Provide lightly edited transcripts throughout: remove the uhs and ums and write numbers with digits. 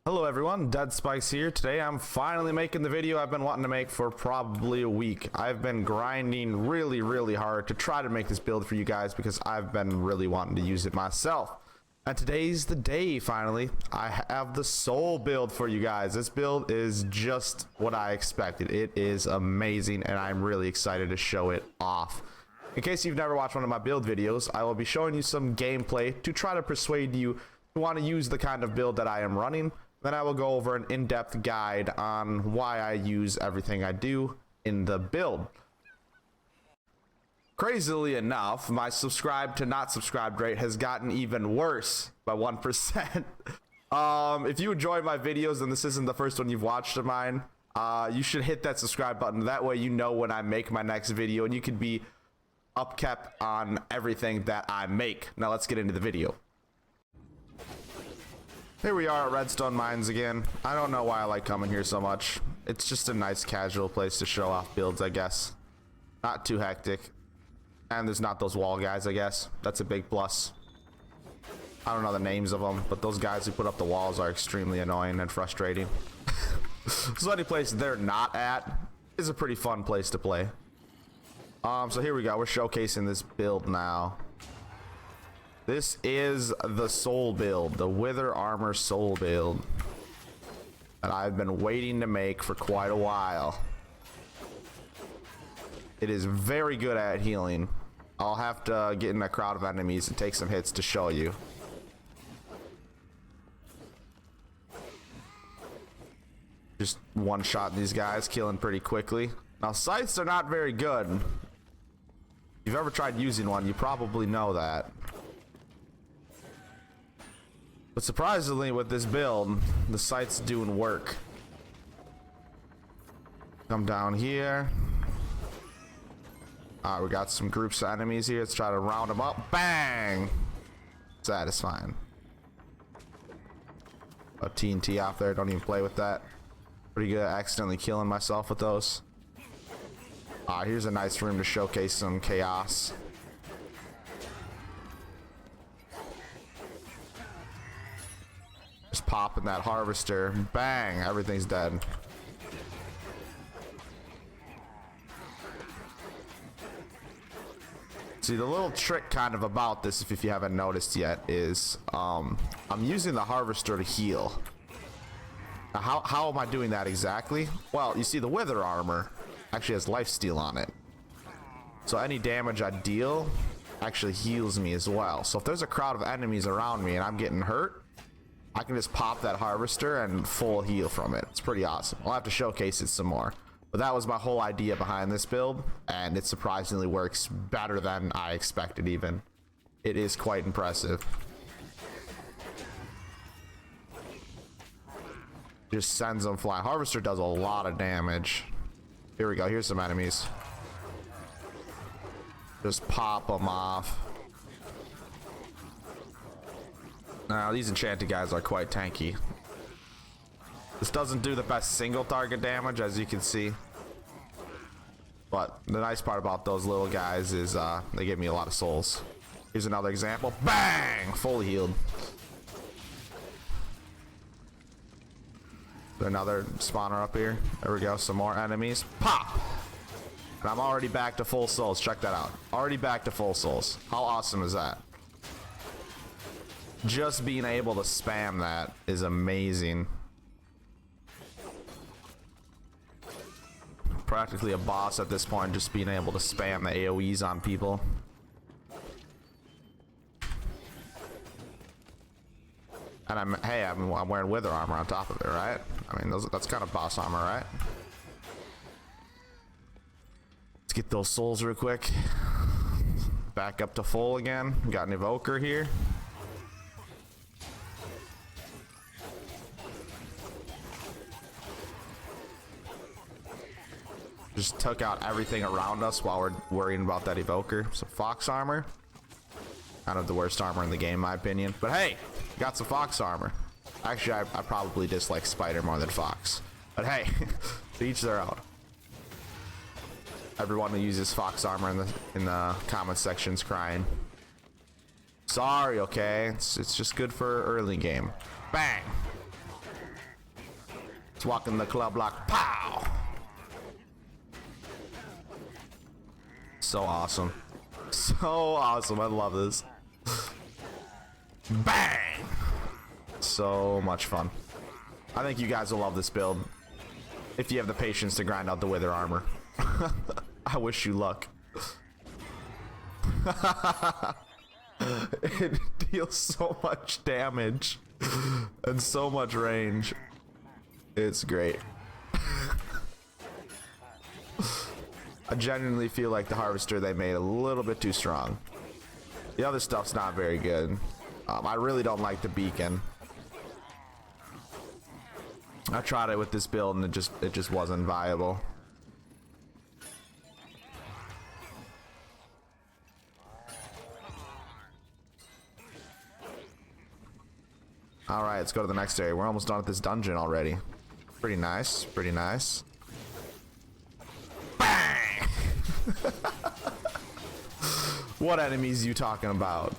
Hello everyone, Dead Spikes here. Today I'm finally making the video I've been wanting to make for probably a week. I've been grinding really hard to try to make this build for you guys because I've been really wanting to use it myself. And today's the day, finally. I have the soul build for you guys. This build is just what I expected. It is amazing and I'm really excited to show it off. In case you've never watched one of my build videos, I will be showing you some gameplay to try to persuade you to want to use the kind of build that I am running. Then I will go over an in-depth guide on why I use everything I do in the build. Crazily enough, my subscribed to not subscribed rate has gotten even worse by 1%. If you enjoy my videos and this isn't the first one you've watched of mine, you should hit that subscribe button. That way you know when I make my next video and you can be upkept on everything that I make. Now let's get into the video. Here we are at Redstone Mines again. I don't know why I like coming here so much. It's just a nice casual place to show off builds, I guess. Not too hectic. And there's not those wall guys, I guess. That's a big plus. I don't know the names of them, but those guys who put up the walls are extremely annoying and frustrating. So any place they're not at is a pretty fun place to play. So here we go. We're showcasing this build now. This is the soul build, the Wither Armor soul build that I've been waiting to make for quite a while. It is very good at healing. I'll have to get in a crowd of enemies and take some hits to show you. Just one shot these guys, killing pretty quickly. Now scythes are not very good. If you've ever tried using one, you probably know that. But surprisingly, with this build, the scythe's doing work. Come down here. Alright, we got some groups of enemies here. Let's try to round them up. Bang! Satisfying. A TNT off there. Don't even play with that. Pretty good at accidentally killing myself with those. Here's a nice room to showcase some chaos. Just popping that harvester. Bang! Everything's dead. See, the little trick kind of about this, if you haven't noticed yet, is I'm using the harvester to heal. Now, how am I doing that exactly? Well, you see the Wither Armor actually has lifesteal on it. So any damage I deal actually heals me as well. So if there's a crowd of enemies around me and I'm getting hurt, I can just pop that harvester and full heal from it. It's pretty awesome. I'll have to showcase it some more. But that was my whole idea behind this build, and it surprisingly works better than I expected even. It is quite impressive. Just sends them flying. Harvester does a lot of damage. Here we go. Here's some enemies. Just pop them off. Now, these enchanted guys are quite tanky. This doesn't do the best single target damage, as you can see. But the nice part about those little guys is they give me a lot of souls. Here's another example. Bang! Fully healed. Another spawner up here. There we go. Some more enemies. Pop! And I'm already back to full souls. Check that out. Already back to full souls. How awesome is that? Just being able to spam that is amazing. Practically a boss at this point, just being able to spam the AoEs on people. And I'm wearing Wither Armor on top of it, right? I mean, that's kind of boss armor, right? Let's get those souls real quick. Back up to full again. We got an evoker here. Just took out everything around us while we're worrying about that evoker. Some fox armor. Kind of the worst armor in the game, in my opinion. But hey, got some fox armor. Actually, I probably dislike spider more than fox. But hey, to each their own. Everyone who uses fox armor in the comment section's crying. Sorry, okay? It's just good for early game. Bang! It's walking the club block. Pow! So awesome. So awesome. I love this. Bang! So much fun. I think you guys will love this build if you have the patience to grind out the Wither armor. I wish you luck. It deals so much damage and so much range. It's great. I genuinely feel like the harvester they made a little bit too strong. The other stuff's not very good. I really don't like the beacon. I tried it with this build and it just wasn't viable. All right, let's go to the next area. We're almost done with this dungeon already. Pretty nice, pretty nice. Bang! What enemies you talking about?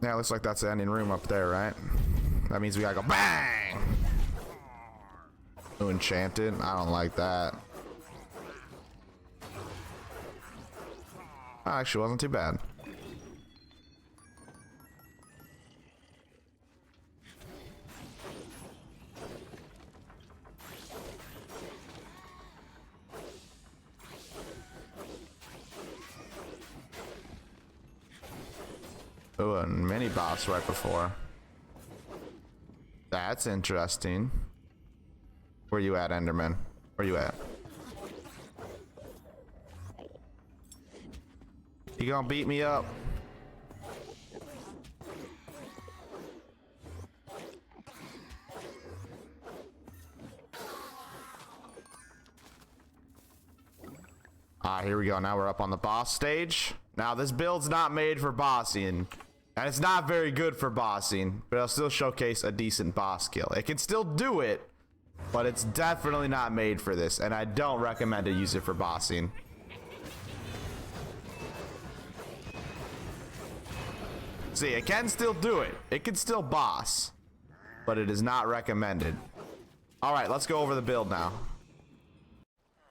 Yeah, looks like that's the ending room up there, right? That means we gotta go bang! Ooh, enchanted. I don't like that. Actually, wasn't too bad. Oh, a mini boss right before. That's interesting. Where you at, Enderman? Where you at? You gonna beat me up? Here we go. Now we're up on the boss stage. Now this build's not made for bossing, and it's not very good for bossing, but it'll still showcase a decent boss kill. It can still do it, but it's definitely not made for this, and I don't recommend to use it for bossing. See, it can still do it. It can still boss, but it is not recommended. All right, let's go over the build now.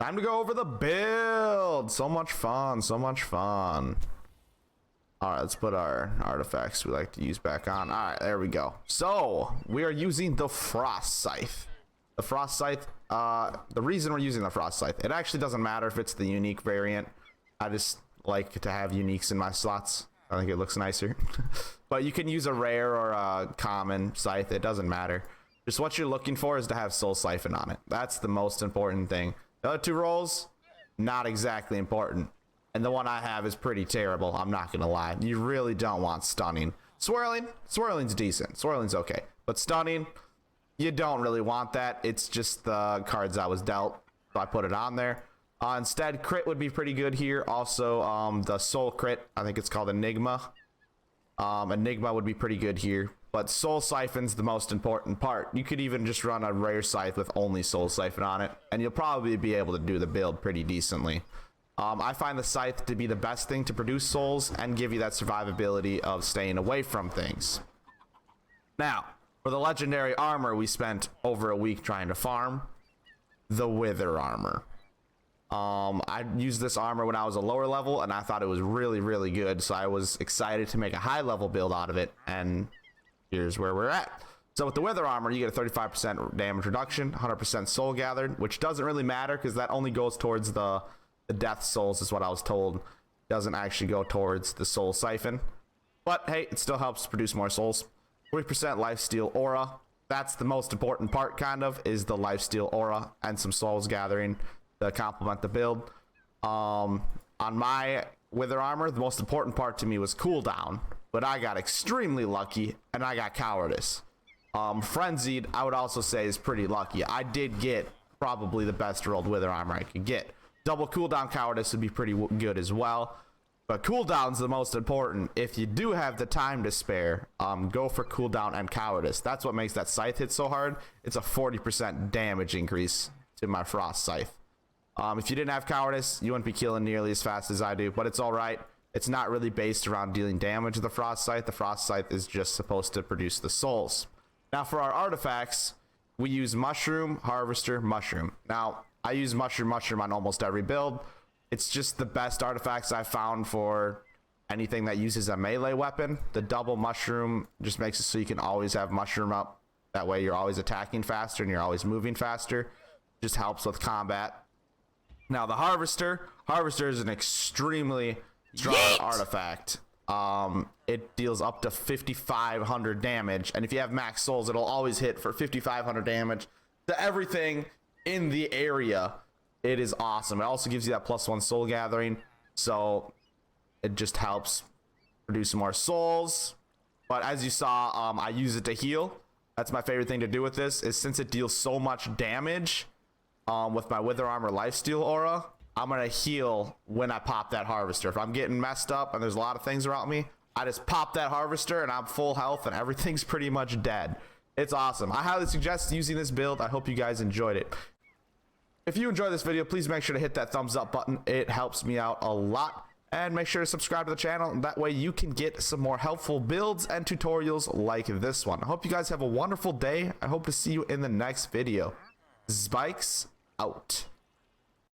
Time to go over the build. So much fun, so much fun. All right, let's put our artifacts we like to use back on. All right, there we go. So we are using the Frost Sythe. The Frost Sythe, the reason we're using the Frost Sythe, it actually doesn't matter if it's the unique variant. I just like to have uniques in my slots. I think it looks nicer. But you can use a rare or a common scythe. It doesn't matter. Just what you're looking for is to have Soul Siphon on it. That's the most important thing. The other two rolls, not exactly important. And the one I have is pretty terrible. I'm not going to lie. You really don't want Stunning. Swirling's decent. Swirling's okay. But Stunning, you don't really want that. It's just the cards I was dealt. So I put it on there. Instead, crit would be pretty good here. Also, the soul crit, I think it's called Enigma. Enigma would be pretty good here. But Soul Siphon's the most important part. You could even just run a rare scythe with only Soul Siphon on it, and you'll probably be able to do the build pretty decently. I find the scythe to be the best thing to produce souls and give you that survivability of staying away from things. Now, for the legendary armor, we spent over a week trying to farm the Wither armor. I used this armor when I was a lower level, and I thought it was really, really good, so I was excited to make a high level build out of it, and here's where we're at. So with the Wither armor, you get a 35% damage reduction, 100% soul gathered, which doesn't really matter because that only goes towards the death souls is what I was told. Doesn't actually go towards the soul siphon, but hey, it still helps produce more souls. 40% lifesteal aura. That's the most important part, kind of, is the lifesteal aura and some souls gathering to complement the build. On my Wither armor, the most important part to me was cooldown, but I got extremely lucky and I got cowardice. Frenzied, I would also say, is pretty lucky. I did get probably the best rolled Wither armor I could get. Double cooldown cowardice would be pretty good as well, but cooldown's the most important. If you do have the time to spare, go for cooldown and cowardice. That's what makes that scythe hit so hard. It's a 40% damage increase to my Frost Scythe. If you didn't have cowardice, you wouldn't be killing nearly as fast as I do, but it's all right. It's not really based around dealing damage to the Frost Scythe. The Frost Scythe is just supposed to produce the souls. Now for our artifacts, we use Mushroom, Harvester, Mushroom. Now I use Mushroom on almost every build. It's just the best artifacts I've found for anything that uses a melee weapon. The double Mushroom just makes it so you can always have Mushroom up. That way you're always attacking faster and you're always moving faster. Just helps with combat. Now the Harvester is an extremely strong artifact. It deals up to 5,500 damage, and if you have max souls, it'll always hit for 5,500 damage to everything in the area. It is awesome. It also gives you that +1 soul gathering, so it just helps produce more souls. But as you saw, I use it to heal. That's my favorite thing to do with this, is since it deals so much damage with my Wither Armor Lifesteal aura, I'm gonna heal when I pop that Harvester. If I'm getting messed up and there's a lot of things around me, I just pop that Harvester and I'm full health and everything's pretty much dead. It's awesome. I highly suggest using this build. I hope you guys enjoyed it. If you enjoyed this video, please make sure to hit that thumbs up button. It helps me out a lot. And make sure to subscribe to the channel. That way you can get some more helpful builds and tutorials like this one. I hope you guys have a wonderful day. I hope to see you in the next video. Spikes out.